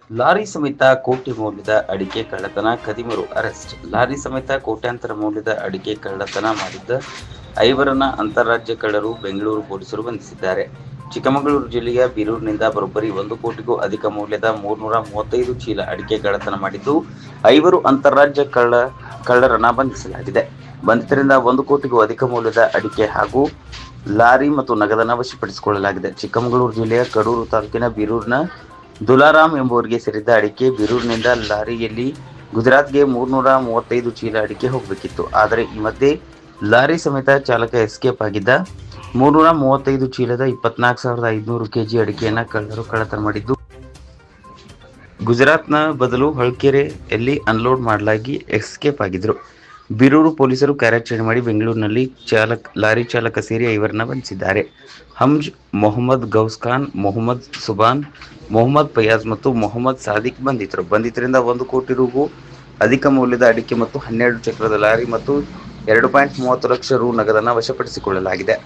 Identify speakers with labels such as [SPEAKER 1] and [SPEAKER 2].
[SPEAKER 1] Lorry ಸಮೇತ ಕೋಟಿ ಮೌಲ್ಯದ ಅಡಿಕೆ ಕಳ್ಳತನ, ಕದಿಮರು ಅರೆಸ್ಟ್. ಲಾರಿ ಸಮೇತ ಕೋಟ್ಯಾಂತರ ಮೌಲ್ಯದ ಅಡಿಕೆ ಕಳ್ಳತನ ಮಾಡಿದ್ದ ಐವರನ್ನ ಅಂತಾರಾಜ್ಯ ಕಳ್ಳರು ಬೆಂಗಳೂರು ಪೊಲೀಸರು ಬಂಧಿಸಿದ್ದಾರೆ. ಚಿಕ್ಕಮಗಳೂರು ಜಿಲ್ಲೆಯ ಬೀರೂರಿನಿಂದ ಬರೋಬ್ಬರಿ 1 ಕೋಟಿಗೂ ಅಧಿಕ ಮೌಲ್ಯದ 335 ಚೀಲ ಅಡಿಕೆ ಕಳ್ಳತನ ಮಾಡಿದ್ದು, ಐವರು ಅಂತಾರಾಜ್ಯ ಕಳ್ಳರನ್ನ ಬಂಧಿಸಲಾಗಿದೆ. ಬಂಧಿತರಿಂದ 1 ಕೋಟಿಗೂ ಅಧಿಕ ಮೌಲ್ಯದ ಅಡಿಕೆ ಹಾಗೂ ಲಾರಿ ಮತ್ತು ನಗದನ್ನು ವಶಪಡಿಸಿಕೊಳ್ಳಲಾಗಿದೆ. ಚಿಕ್ಕಮಗಳೂರು ಜಿಲ್ಲೆಯ ಕಡೂರು ತಾಲೂಕಿನ ಬೀರೂರಿನ ದುಲಾರಾಮ್ ಎಂಬುವರಿಗೆ ಸೇರಿದ್ದ ಅಡಿಕೆ. ಬೀರೂರಿನಿಂದ ಲಾರಿಯಲ್ಲಿ ಗುಜರಾತ್ಗೆ 335 ಚೀಲ ಅಡಿಕೆ ಹೋಗಬೇಕಿತ್ತು. ಆದರೆ ಈ ಮಧ್ಯೆ ಲಾರಿ ಸಮೇತ ಚಾಲಕ ಎಸ್ಕೇಪ್ ಆಗಿದ್ದ. 335 ಚೀಲದ 24,500 ಕೆಜಿ ಅಡಿಕೆಯನ್ನು ಕಳ್ಳರು ಕಳ್ಳತನ ಮಾಡಿದ್ದು, ಗುಜರಾತ್ನ ಬದಲು ಹೊಳಲ್ಕೆರೆಯಲ್ಲಿ ಅನ್ಲೋಡ್ ಮಾಡಲಾಗಿ ಎಸ್ಕೇಪ್ ಆಗಿದ್ರು. ಬೀರೂರು ಪೊಲೀಸರು ಕಾರ್ಯಾಚರಣೆ ಮಾಡಿ ಬೆಂಗಳೂರಿನಲ್ಲಿ ಲಾರಿ ಚಾಲಕ ಸೇರಿ ಐವರನ್ನ ಬಂಧಿಸಿದ್ದಾರೆ. ಹಮ್ಜ್, ಮೊಹಮ್ಮದ್ ಗೌಸ್ ಖಾನ್, ಮೊಹಮ್ಮದ್ ಸುಬಾನ್, ಮೊಹಮ್ಮದ್ ಫಯಾಜ್ ಮತ್ತು ಮೊಹಮ್ಮದ್ ಸಾದಿಕ್ ಬಂಧಿತರು. ಬಂಧಿತರಿಂದ 1 ಕೋಟಿ ರೂ. ಅಧಿಕ ಮೌಲ್ಯದ ಅಡಿಕೆ ಮತ್ತು 12 ಚಕ್ರದ ಲಾರಿ ಮತ್ತು 2.30 ಲಕ್ಷ ರೂ. ನಗದನ್ನು ವಶಪಡಿಸಿಕೊಳ್ಳಲಾಗಿದೆ.